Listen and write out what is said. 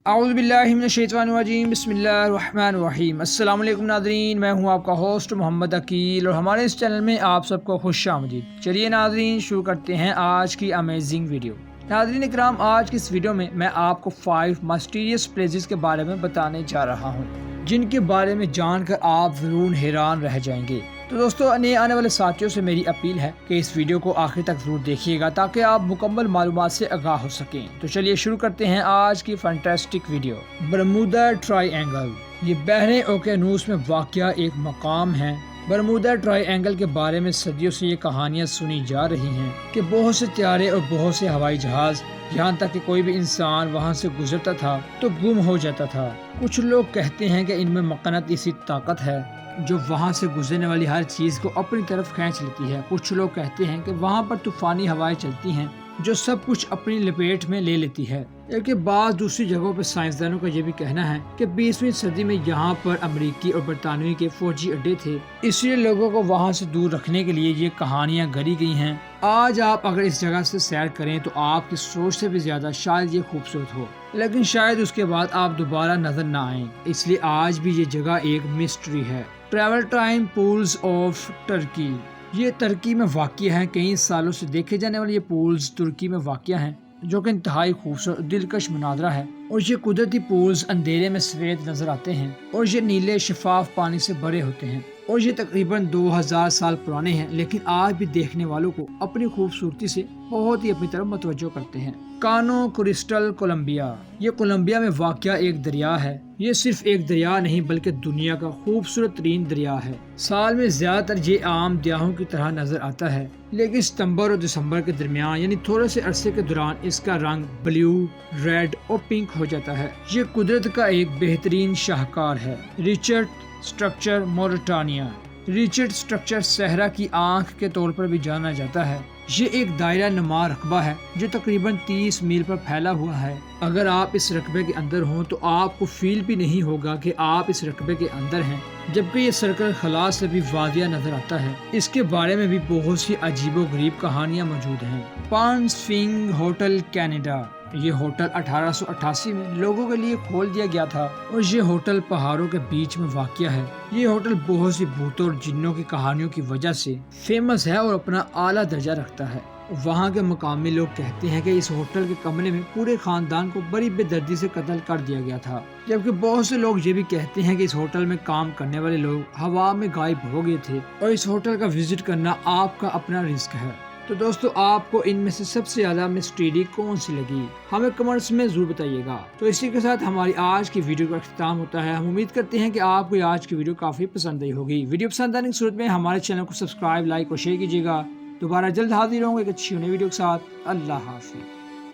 اعوذ باللہ من الشیطان الرجیم، بسم اللہ الرحمن الرحیم۔ السلام علیکم ناظرین، میں ہوں آپ کا ہوسٹ محمد عقیل اور ہمارے اس چینل میں آپ سب کو خوش آمدید۔ چلیے ناظرین، شروع کرتے ہیں آج کی امیزنگ ویڈیو۔ ناظرین اکرام، آج کی اس ویڈیو میں آپ کو 5 مسٹیریس پلیسز کے بارے میں بتانے جا رہا ہوں، جن کے بارے میں جان کر آپ ضرور حیران رہ جائیں گے۔ تو دوستو، نئے آنے والے ساتھیوں سے میری اپیل ہے کہ اس ویڈیو کو آخر تک ضرور دیکھیے گا تاکہ آپ مکمل معلومات سے آگاہ ہو سکیں۔ تو چلیے شروع کرتے ہیں آج کی fantastic video. Bermuda try angle, یہ بحر اوقیانوس میں واقع ایک مقام ہے۔ برمودا ٹرائی اینگل کے بارے میں صدیوں سے یہ کہانیاں سنی جا رہی ہیں کہ بہت سے طیارے اور بہت سے ہوائی جہاز، یہاں تک کہ کوئی بھی انسان وہاں سے گزرتا تھا تو گم ہو جاتا تھا۔ کچھ لوگ کہتے ہیں کہ ان میں مقناطیسی طاقت ہے جو وہاں سے گزرنے والی ہر چیز کو اپنی طرف کھینچ لیتی ہے۔ کچھ لوگ کہتے ہیں کہ وہاں پر طوفانی ہوائیں چلتی ہیں جو سب کچھ اپنی لپیٹ میں لے لیتی ہے۔ جبکہ بعض دوسری جگہوں پر سائنسدانوں کا یہ بھی کہنا ہے کہ 20ویں صدی میں یہاں پر امریکی اور برطانوی کے فوجی اڈے تھے، اس لیے لوگوں کو وہاں سے دور رکھنے کے لیے یہ کہانیاں گڑھی گئی ہیں۔ آج آپ اگر اس جگہ سے سیر کریں تو آپ کی سوچ سے بھی زیادہ شاید یہ خوبصورت ہو، لیکن شاید اس کے بعد آپ دوبارہ نظر نہ آئیں، اس لیے آج بھی یہ جگہ ایک مسٹری ہے۔ ٹریورٹائن پولز آف ترکی، یہ ترکی میں واقع ہے۔ کئی سالوں سے دیکھے جانے والے یہ پولز ترکی میں واقع ہیں، جو کہ انتہائی خوبصورت دلکش مناظرہ ہے۔ اور یہ قدرتی پولز اندھیرے میں سفید نظر آتے ہیں اور یہ نیلے شفاف پانی سے بھرے ہوتے ہیں، اور یہ تقریباً 2000 سال پرانے ہیں، لیکن آج بھی دیکھنے والوں کو اپنی خوبصورتی سے بہت ہی اپنی طرف متوجہ کرتے ہیں۔ کانو کرسٹل کولمبیا، یہ کولمبیا میں واقع ایک دریا ہے۔ یہ صرف ایک دریا نہیں بلکہ دنیا کا خوبصورت ترین دریا ہے۔ سال میں زیادہ تر یہ عام دریاؤں کی طرح نظر آتا ہے، لیکن ستمبر اور دسمبر کے درمیان یعنی تھوڑے سے عرصے کے دوران اس کا رنگ بلیو، ریڈ اور پنک ہو جاتا ہے۔ یہ قدرت کا ایک بہترین شاہکار ہے۔ ریچرڈ اسٹرکچر موریٹانیا، ریچرڈ اسٹرکچر صحرا کی آنکھ کے طور پر بھی جانا جاتا ہے۔ یہ ایک دائرہ نما رقبہ ہے جو تقریباً 30 میل پر پھیلا ہوا ہے۔ اگر آپ اس رقبے کے اندر ہوں تو آپ کو فیل بھی نہیں ہوگا کہ آپ اس رقبے کے اندر ہیں، جبکہ یہ سرکل خلا سے بھی واضح نظر آتا ہے۔ اس کے بارے میں بھی بہت سی عجیب و غریب کہانیاں موجود ہیں۔ پان سفنگ ہوٹل کینیڈا، یہ ہوٹل 1888 میں لوگوں کے لیے کھول دیا گیا تھا اور یہ ہوٹل پہاڑوں کے بیچ میں واقع ہے۔ یہ ہوٹل بہت سی بھوتوں اور جنوں کی کہانیوں کی وجہ سے فیمس ہے اور اپنا اعلیٰ درجہ رکھتا ہے۔ وہاں کے مقامی لوگ کہتے ہیں کہ اس ہوٹل کے کمرے میں پورے خاندان کو بڑی بے دردی سے قتل کر دیا گیا تھا، جبکہ بہت سے لوگ یہ بھی کہتے ہیں کہ اس ہوٹل میں کام کرنے والے لوگ ہوا میں غائب ہو گئے تھے اور اس ہوٹل کا وزٹ کرنا آپ کا اپنا رسک ہے۔ تو دوستو، آپ کو ان میں سے سب سے زیادہ مسٹری کون سی لگی، ہمیں کمنٹس میں ضرور بتائیے گا۔ تو اسی کے ساتھ ہماری آج کی ویڈیو کا اختتام ہوتا ہے۔ ہم امید کرتے ہیں کہ آپ کو آج کی ویڈیو کافی پسند آئی ہوگی۔ ویڈیو پسند آنے کی صورت میں ہمارے چینل کو سبسکرائب، لائک اور شیئر کیجیے گا۔ دوبارہ جلد حاضر ہوں گے ایک اچھی نئی ویڈیو کے ساتھ۔ اللہ حافظ۔